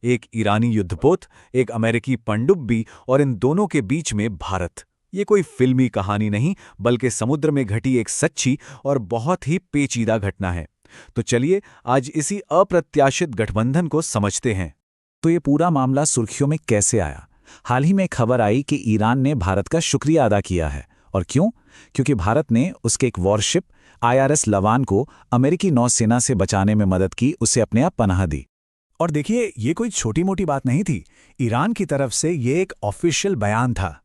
एक ईरानी युद्धपोत, एक अमेरिकी पनडुब्बी और इन दोनों के बीच में भारत। ये कोई फिल्मी कहानी नहीं, बल्कि समुद्र में घटी एक सच्ची और बहुत ही पेचीदा घटना है। तो चलिए आज इसी अप्रत्याशित गठबंधन को समझते हैं। तो ये पूरा मामला सुर्खियों में कैसे आया? हाल ही में खबर आई कि ईरान ने भारत का शुक्रिया अदा किया है। और क्यों? क्योंकि भारत ने उसके एक वॉरशिप IRS लवान को अमेरिकी नौसेना से बचाने में मदद की, उसे अपने आप पनाह दी। और देखिए, ये कोई छोटी मोटी बात नहीं थी। ईरान की तरफ से ये एक ऑफिशियल बयान था।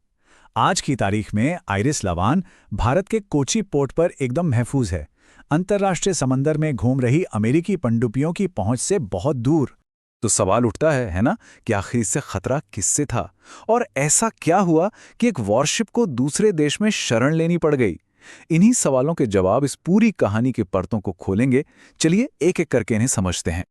आज की तारीख में आइरिस लवान भारत के कोची पोर्ट पर एकदम महफूज है, अंतर्राष्ट्रीय समंदर में घूम रही अमेरिकी पनडुब्बियों की पहुंच से बहुत दूर। तो सवाल उठता है ना, कि आखिर इससे खतरा किससे था? और ऐसा क्या हुआ कि एक वॉरशिप को दूसरे देश में शरण लेनी पड़ गई? इन्हीं सवालों के जवाब इस पूरी कहानी की परतों को खोलेंगे। चलिए एक एक करके इन्हें समझते हैं।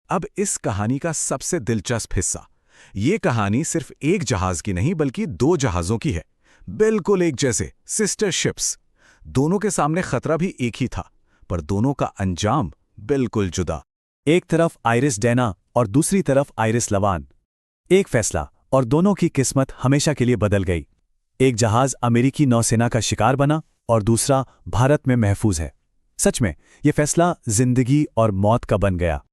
अब इस कहानी का सबसे दिलचस्प हिस्सा, ये कहानी सिर्फ एक जहाज की नहीं बल्कि दो जहाजों की है, बिल्कुल एक जैसे, सिस्टर शिप्स। दोनों के सामने खतरा भी एक ही था, पर दोनों का अंजाम बिल्कुल जुदा। एक तरफ आइरिस डेना और दूसरी तरफ आइरिस लवान। एक फैसला और दोनों की किस्मत हमेशा के लिए बदल गई। एक जहाज अमेरिकी नौसेना का शिकार बना और दूसरा भारत में महफूज है। सच में यह फैसला जिंदगी और मौत का बन गया।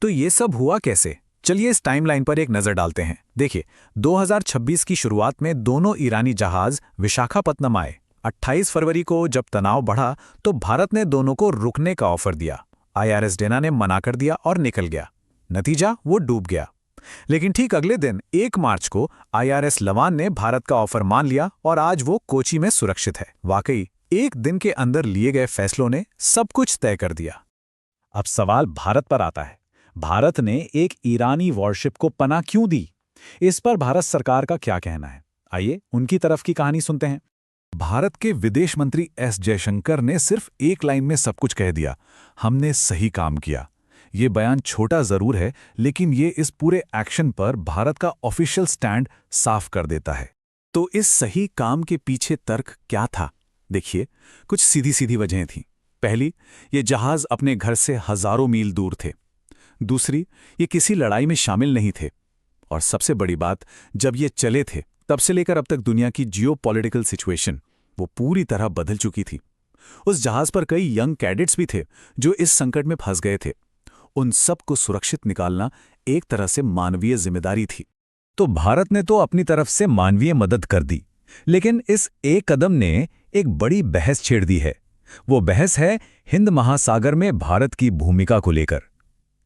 तो ये सब हुआ कैसे? चलिए इस टाइमलाइन पर एक नजर डालते हैं। देखिए, 2026 की शुरुआत में दोनों ईरानी जहाज विशाखापत्तनम आए। 28 फरवरी को जब तनाव बढ़ा तो भारत ने दोनों को रुकने का ऑफर दिया। IRS डेना ने मना कर दिया और निकल गया। नतीजा, वो डूब गया। लेकिन ठीक अगले दिन 1 मार्च को IRS लवान ने भारत का ऑफर मान लिया और आज वो कोची में सुरक्षित है। वाकई एक दिन के अंदर लिए गए फैसलों ने सब कुछ तय कर दिया। अब सवाल भारत पर आता है। भारत ने एक ईरानी वॉरशिप को पनाह क्यों दी? इस पर भारत सरकार का क्या कहना है? आइए उनकी तरफ की कहानी सुनते हैं। भारत के विदेश मंत्री S जयशंकर ने सिर्फ एक लाइन में सब कुछ कह दिया, हमने सही काम किया। ये बयान छोटा जरूर है, लेकिन ये इस पूरे एक्शन पर भारत का ऑफिशियल स्टैंड साफ कर देता है। तो इस सही काम के पीछे तर्क क्या था? देखिए, कुछ सीधी सीधी वजहें थीं। पहली, ये जहाज अपने घर से हजारों मील दूर थे। दूसरी, ये किसी लड़ाई में शामिल नहीं थे। और सबसे बड़ी बात, जब ये चले थे तब से लेकर अब तक दुनिया की जियोपॉलिटिकल सिचुएशन वो पूरी तरह बदल चुकी थी। उस जहाज पर कई यंग कैडेट्स भी थे जो इस संकट में फंस गए थे। उन सबको सुरक्षित निकालना एक तरह से मानवीय जिम्मेदारी थी। तो भारत ने तो अपनी तरफ से मानवीय मदद कर दी, लेकिन इस एक कदम ने एक बड़ी बहस छेड़ दी है। वो बहस है हिंद महासागर में भारत की भूमिका को लेकर।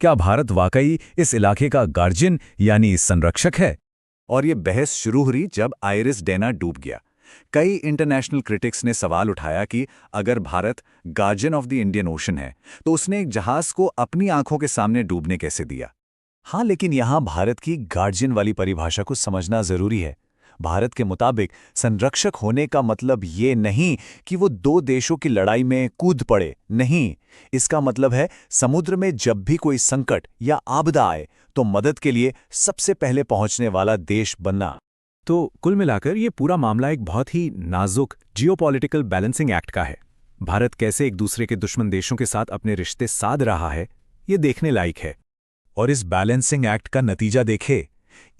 क्या भारत वाकई इस इलाके का गार्जियन यानी संरक्षक है? और ये बहस शुरू हुई जब आइरिस डेना डूब गया। कई इंटरनेशनल क्रिटिक्स ने सवाल उठाया कि अगर Bharat guardian of the Indian ocean है तो उसने एक जहाज को अपनी आंखों के सामने डूबने कैसे दिया? हाँ, लेकिन यहां भारत की गार्जियन वाली परिभाषा को समझना जरूरी है। भारत के मुताबिक संरक्षक होने का मतलब ये नहीं कि वो दो देशों की लड़ाई में कूद पड़े। नहीं, इसका मतलब है समुद्र में जब भी कोई संकट या आपदा आए तो मदद के लिए सबसे पहले पहुंचने वाला देश बनना। तो कुल मिलाकर ये पूरा मामला एक बहुत ही नाजुक जियोपॉलिटिकल बैलेंसिंग एक्ट का है। भारत कैसे एक दूसरे के दुश्मन देशों के साथ अपने रिश्ते साध रहा है, ये देखने लायक है। और इस बैलेंसिंग एक्ट का नतीजा देखे,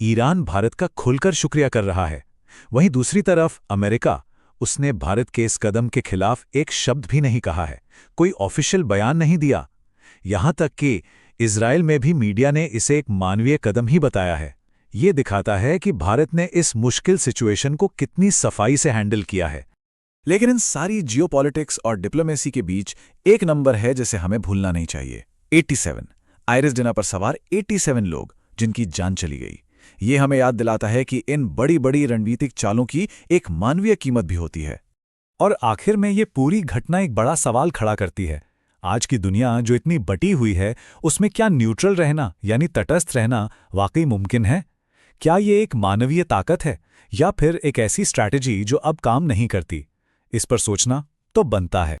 ईरान भारत का खुलकर शुक्रिया कर रहा है। वहीं दूसरी तरफ अमेरिका, उसने भारत के इस कदम के खिलाफ एक शब्द भी नहीं कहा है, कोई ऑफिशियल बयान नहीं दिया। यहां तक कि इजराइल में भी मीडिया ने इसे एक मानवीय कदम ही बताया है। ये दिखाता है कि भारत ने इस मुश्किल सिचुएशन को कितनी सफाई से हैंडल किया है। लेकिन इन सारी जियोपॉलिटिक्स और डिप्लोमेसी के बीच एक नंबर है जिसे हमें भूलना नहीं चाहिए। 87 आइरिस डेना पर सवार 87 लोग जिनकी जान चली गई। ये हमें याद दिलाता है कि इन बड़ी बड़ी रणनीतिक चालों की एक मानवीय कीमत भी होती है। और आखिर में ये पूरी घटना एक बड़ा सवाल खड़ा करती है। आज की दुनिया जो इतनी बटी हुई है, उसमें क्या न्यूट्रल रहना यानी तटस्थ रहना वाकई मुमकिन है? क्या ये एक मानवीय ताकत है या फिर एक ऐसी स्ट्रैटेजी जो अब काम नहीं करती? इस पर सोचना तो बनता है।